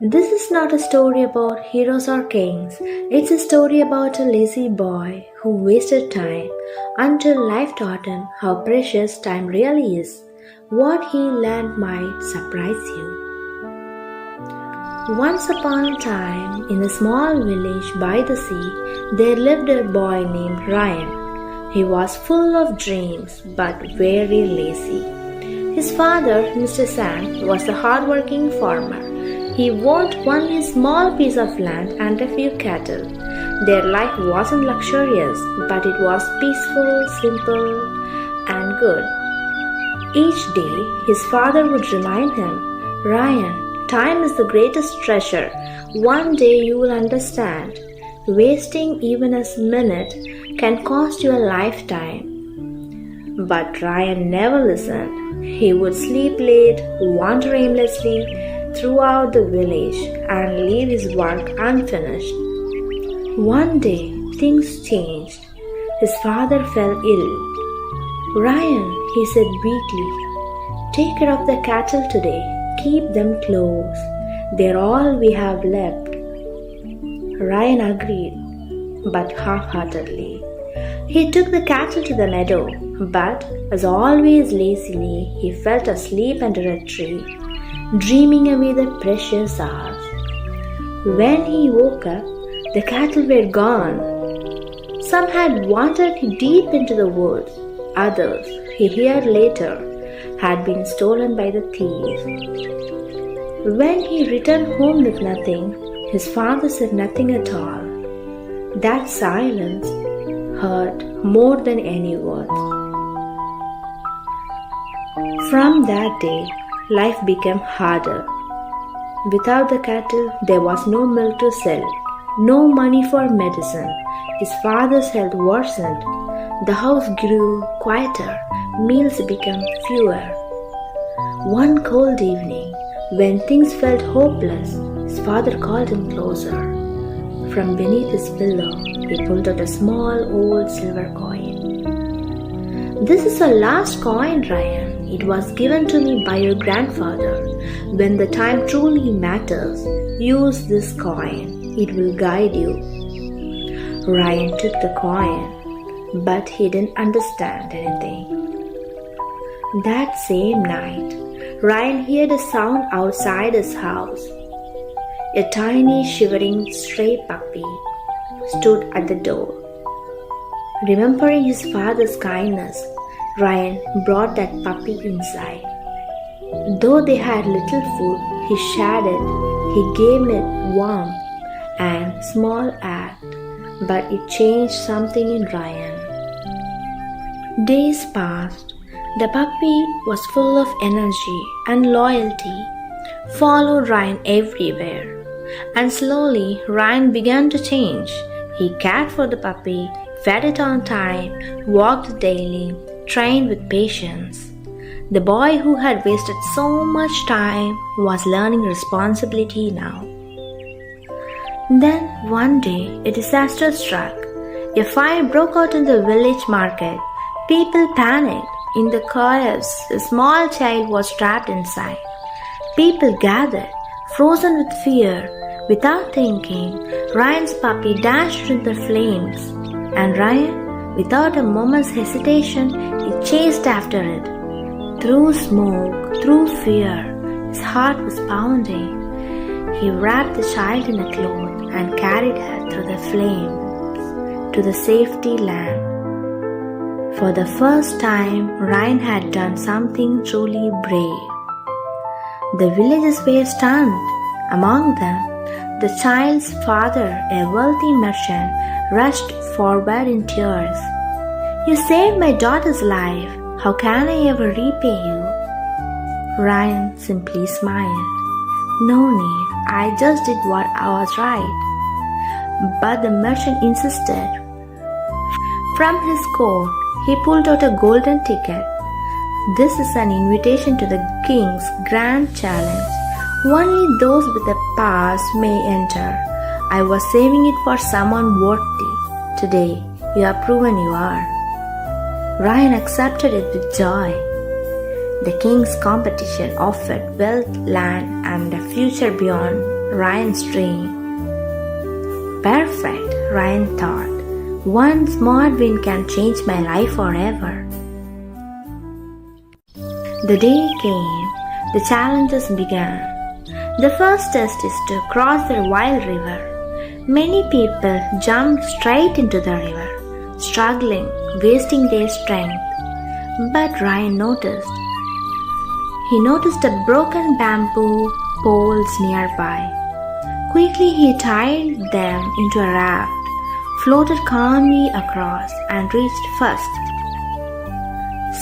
This is not a story about heroes or kings. It's a story about a lazy boy who wasted time until life taught him how precious time really is. What he learned might surprise you. Once upon a time, in a small village by the sea, there lived a boy named Ryan. He was full of dreams but very lazy. His father, Mr. Sam, was a hard-working farmer. He owned only a small piece of land and a few cattle. Their life wasn't luxurious, but it was peaceful, simple, and good. Each day, his father would remind him, "Ryan, time is the greatest treasure. One day you will understand. Wasting even a minute can cost you a lifetime." But Ryan never listened. He would sleep late, wander aimlessly throughout the village, and leave his work unfinished. One day, things changed. His father fell ill. "Ryan," he said weakly, "take care of the cattle today. Keep them close. They're all we have left." Ryan agreed, but half-heartedly. He took the cattle to the meadow, but, as always lazily, he fell asleep under a tree, dreaming away the precious hours. When he woke up, the cattle were gone. Some had wandered deep into the woods. Others, he heard later, had been stolen by the thieves. When he returned home with nothing, his father said nothing at all. That silence hurt more than any words. From that day, life became harder. Without the cattle, there was no milk to sell, no money for medicine. His father's health worsened. The house grew quieter, meals became fewer. One cold evening, when things felt hopeless, his father called him closer. From beneath his pillow, he pulled out a small old silver coin. "This is the last coin, Ryan. It was given to me by your grandfather. When the time truly matters, use this coin. It will guide you." Ryan took the coin, but he didn't understand anything. That same night, Ryan heard a sound outside his house. A tiny, shivering stray puppy stood at the door. Remembering his father's kindness, Ryan brought that puppy inside. Though they had little food, he shared it. He gave it warmth and small act, but it changed something in Ryan. Days passed. The puppy was full of energy and loyalty, followed Ryan everywhere. And slowly, Ryan began to change. He cared for the puppy, fed it on time, walked daily, trained with patience. The boy who had wasted so much time was learning responsibility now. Then, one day, a disaster struck. A fire broke out in the village market. People panicked. In the chaos, a small child was trapped inside. People gathered, frozen with fear. Without thinking, Ryan's puppy dashed into the flames, and Ryan, without a moment's hesitation, he chased after it. Through smoke, through fear, his heart was pounding. He wrapped the child in a cloth and carried her through the flames to the safety land. For the first time, Ryan had done something truly brave. The villagers were stunned. Among them, the child's father, a wealthy merchant, rushed forward in tears. "You saved my daughter's life. How can I ever repay you?" Ryan simply smiled. "No need. I just did what I was right." But the merchant insisted. From his coat, he pulled out a golden ticket. "This is an invitation to the king's grand challenge. Only those with a pass may enter. I was saving it for someone worthy. Today, you have proven you are." Ryan accepted it with joy. The king's competition offered wealth, land, and a future beyond Ryan's dream. Perfect, Ryan thought. One smart win can change my life forever. The day came. The challenges began. The first test is to cross the wild river. Many people jumped straight into the river, struggling, wasting their strength. But Ryan noticed. He noticed a broken bamboo poles nearby. Quickly he tied them into a raft, floated calmly across, and reached first.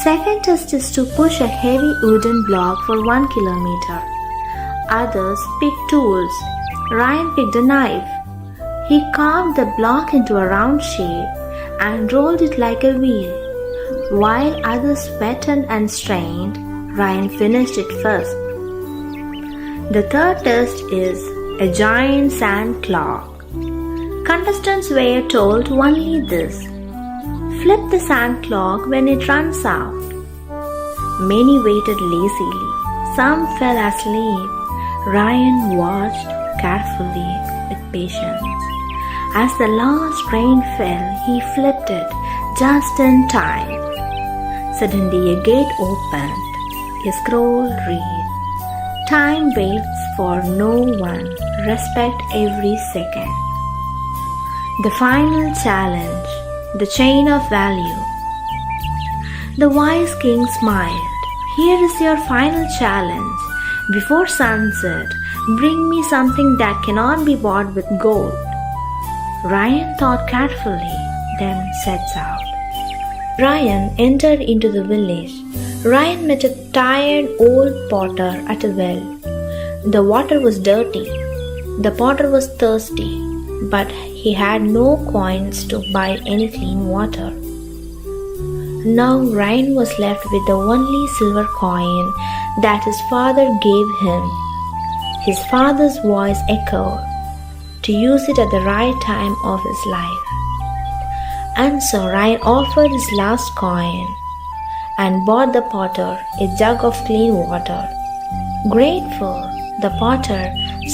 Second test is to push a heavy wooden block for 1 kilometer. Others picked tools. Ryan picked a knife. He carved the block into a round shape and rolled it like a wheel. While others sweated and strained, Ryan finished it first. The third test is a giant sand clock. Contestants were told only this: flip the sand clock when it runs out. Many waited lazily. Some fell asleep. Ryan watched carefully with patience. As the last rain fell, he flipped it just in time. Suddenly a gate opened. A scroll read, "Time waits for no one. Respect every second." The final challenge, the chain of value. The wise king smiled. "Here is your final challenge. Before sunset, bring me something that cannot be bought with gold." Ryan thought carefully, then sets out. Ryan entered into the village. Ryan met a tired old potter at a well. The water was dirty. The potter was thirsty, but he had no coins to buy any clean water. Now Ryan was left with the only silver coin that his father gave him. His father's voice echoed, to use it at the right time of his life. And so Ryan offered his last coin and bought the potter a jug of clean water. Grateful, the potter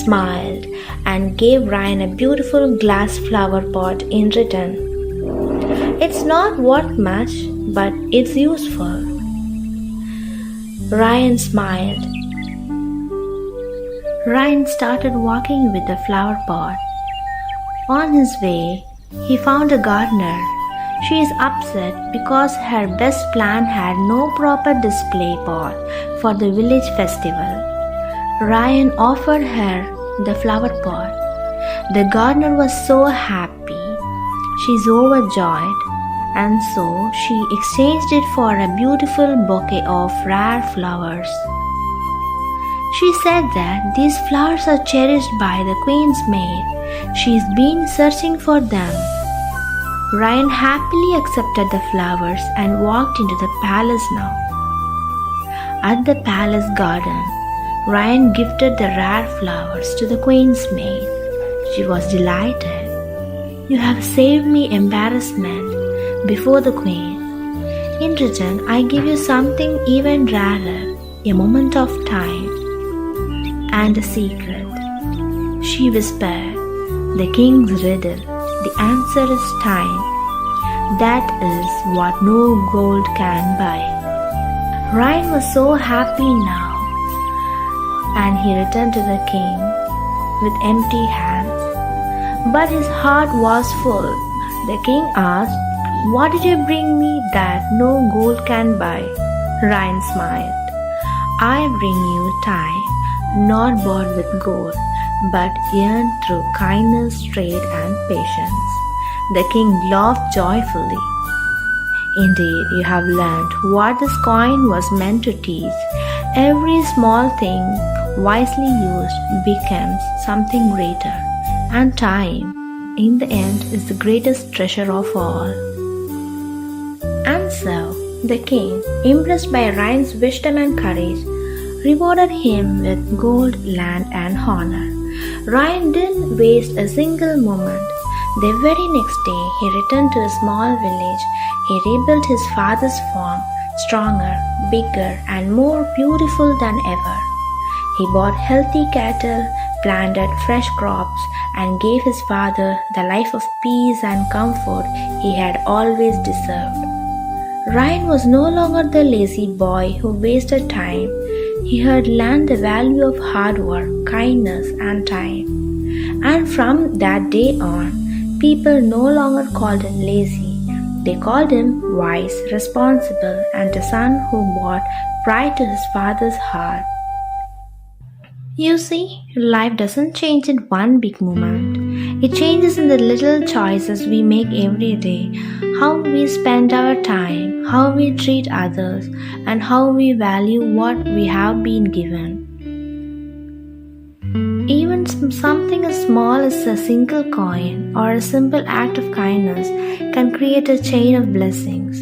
smiled and gave Ryan a beautiful glass flower pot in return. "It's not worth much, but it's useful." Ryan smiled. Ryan started walking with the flower pot. On his way, he found a gardener. She is upset because her best plant had no proper display pot for the village festival. Ryan offered her the flower pot. The gardener was so happy. She's overjoyed, and so she exchanged it for a beautiful bouquet of rare flowers. She said that these flowers are cherished by the queen's maid. She's been searching for them. Ryan happily accepted the flowers and walked into the palace now. At the palace garden, Ryan gifted the rare flowers to the queen's maid. She was delighted. "You have saved me embarrassment before the queen. In return, I give you something even rarer, a moment of time and a secret." She whispered, "The king's riddle. The answer is time. That is what no gold can buy." Ryan was so happy now, and he returned to the king with empty hands. But his heart was full. The king asked, "What did you bring me that no gold can buy?" Ryan smiled. "I bring you time, not bought with gold, but earned through kindness, trade, and patience." The king laughed joyfully. "Indeed, you have learned what this coin was meant to teach. Every small thing wisely used becomes something greater, and time, in the end, is the greatest treasure of all." And so, the king, impressed by Ryan's wisdom and courage, rewarded him with gold, land, and honor. Ryan didn't waste a single moment. The very next day, he returned to his small village. He rebuilt his father's farm, stronger, bigger, and more beautiful than ever. He bought healthy cattle, planted fresh crops, and gave his father the life of peace and comfort he had always deserved. Ryan was no longer the lazy boy who wasted time. He had learned the value of hard work, kindness, and time. And from that day on, people no longer called him lazy. They called him wise, responsible, and a son who brought pride to his father's heart. You see, life doesn't change in one big moment. It changes in the little choices we make every day, how we spend our time, how we treat others, and how we value what we have been given. Even something as small as a single coin or a simple act of kindness can create a chain of blessings.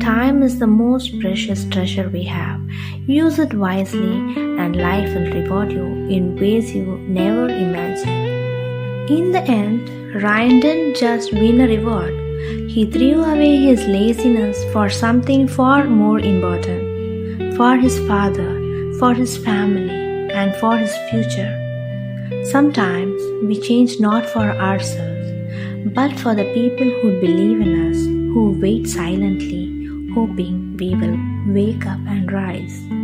Time is the most precious treasure we have. Use it wisely, and life will reward you in ways you never imagined. In the end, Ryan didn't just win a reward. He threw away his laziness for something far more important, for his father, for his family, and for his future. Sometimes we change not for ourselves, but for the people who believe in us, who wait silently, hoping we will wake up and rise.